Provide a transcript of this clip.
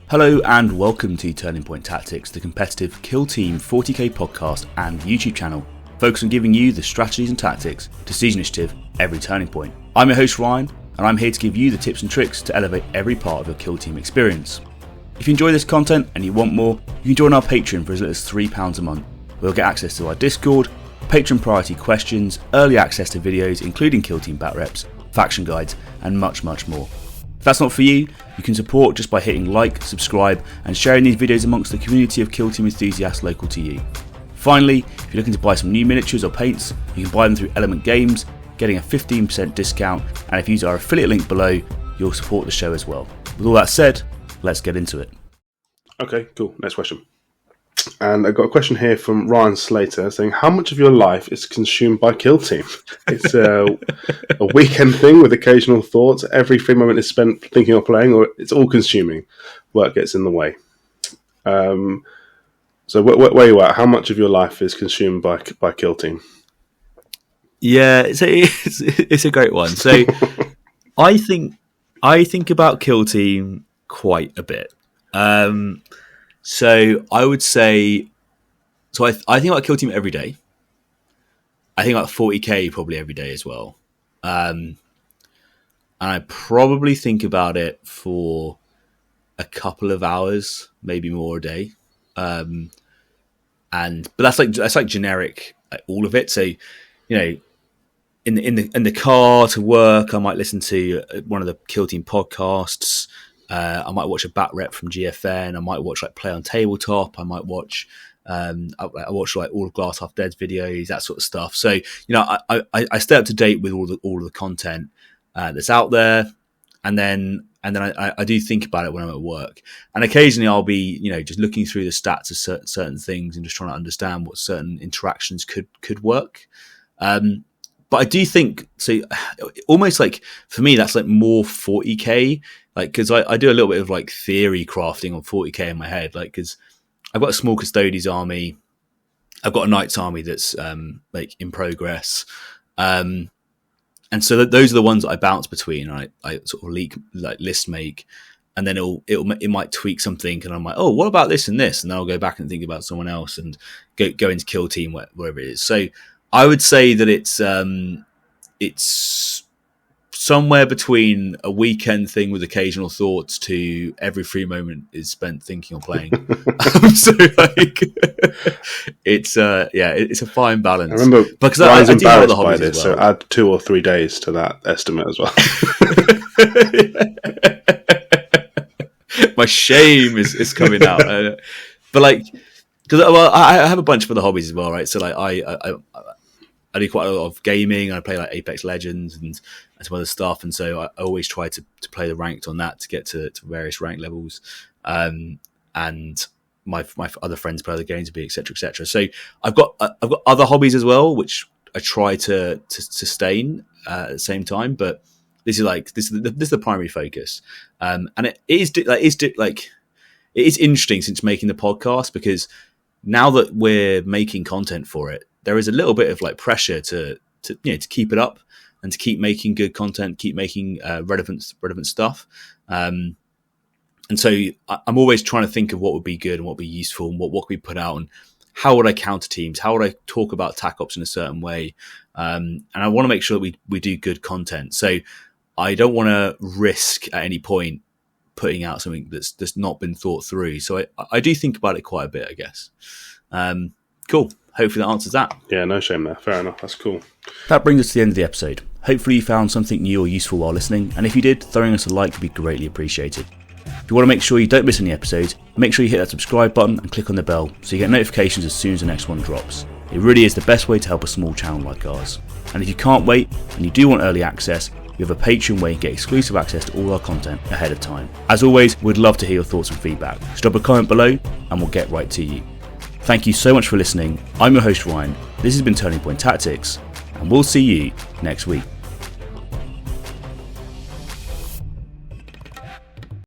Hello and welcome to Turning Point Tactics, the competitive Kill Team 40k podcast and YouTube channel, focused on giving you the strategies and tactics to seize initiative every turning point. I'm your host Ryan, and I'm here to give you the tips and tricks to elevate every part of your Kill Team experience. If you enjoy this content and you want more, you can join our Patreon for as little as £3 a month. We'll get access to our Discord, Patreon priority questions, early access to videos including Kill Team bat reps, faction guides, and much more. If that's not for you, you can support just by hitting like, subscribe, and sharing these videos amongst the community of Kill Team enthusiasts local to you. Finally, if you're looking to buy some new miniatures or paints, you can buy them through Element Games, getting a 15% discount, and if you use our affiliate link below, you'll support the show as well. With all that said, let's get into it. Okay, cool. Next question. And I got a question here from Ryan Slater saying, how much of your life is consumed by Kill Team? It's a weekend thing with occasional thoughts. Every free moment is spent thinking or playing, or it's all consuming. Work gets in the way. So where are you at? How much of your life is consumed by Kill Team? Yeah, it's a great one. So I think about Kill Team quite a bit. So I would say, I think about Kill Team every day. I think about 40k probably every day as well. And I probably think about it for a couple of hours, maybe more a day. But that's like generic, like all of it. So, you know, in the car to work, I might listen to one of the Kill Team podcasts. I might watch a bat rep from GFN. I might watch like Play on Tabletop. I might watch I watch like all of Glass Half Dead's videos, that sort of stuff. So, you know, I stay up to date with all of the content that's out there, and then I do think about it when I'm at work. And occasionally I'll be, you know, just looking through the stats of certain things and just trying to understand what certain interactions could work. But I do think, so almost like, for me, that's like more 40k, like, because I do a little bit of like theory crafting on 40k in my head, like, because I've got a small Custodes army, I've got a Knights army that's like in progress, and so those are the ones that I bounce between. I sort of list make, and then it might tweak something, and I'm like, oh, what about this and this, and then I'll go back and think about someone else and go into Kill Team, wherever it is. So I would say that it's somewhere between a weekend thing with occasional thoughts to every free moment is spent thinking or playing. So like, it's a fine balance. I remember because Ryan's I do have other embarrassed by hobbies this, as well. so add 2 or 3 days to that estimate as well. My shame is coming out, but like, because I have a bunch of other hobbies as well, right? So like I do quite a lot of gaming. I play like Apex Legends and some other stuff, and so I always try to play the ranked on that to get to various rank levels. And my other friends play other games, etc. So I've got other hobbies as well, which I try to sustain at the same time. But this is the primary focus, and it is interesting since making the podcast, because now that we're making content for it, there is a little bit of like pressure to keep it up and to keep making good content, keep making relevant stuff. And so I'm always trying to think of what would be good and what would be useful and what could we put out, and how would I counter teams? How would I talk about tac ops in a certain way? And I want to make sure that we do good content. So I don't want to risk at any point putting out something that's not been thought through. So I do think about it quite a bit, I guess. Cool. Hopefully that answers that. Yeah, no shame there. Fair enough. That's cool. That brings us to the end of the episode. Hopefully you found something new or useful while listening, and if you did, throwing us a like would be greatly appreciated. If you want to make sure you don't miss any episodes, make sure you hit that subscribe button and click on the bell so you get notifications as soon as the next one drops. It really is the best way to help a small channel like ours. And if you can't wait and you do want early access, we have a Patreon where you get exclusive access to all our content ahead of time. As always, we'd love to hear your thoughts and feedback. So drop a comment below and we'll get right to you. Thank you so much for listening. I'm your host Ryan. This has been Turning Point Tactics, and we'll see you next week.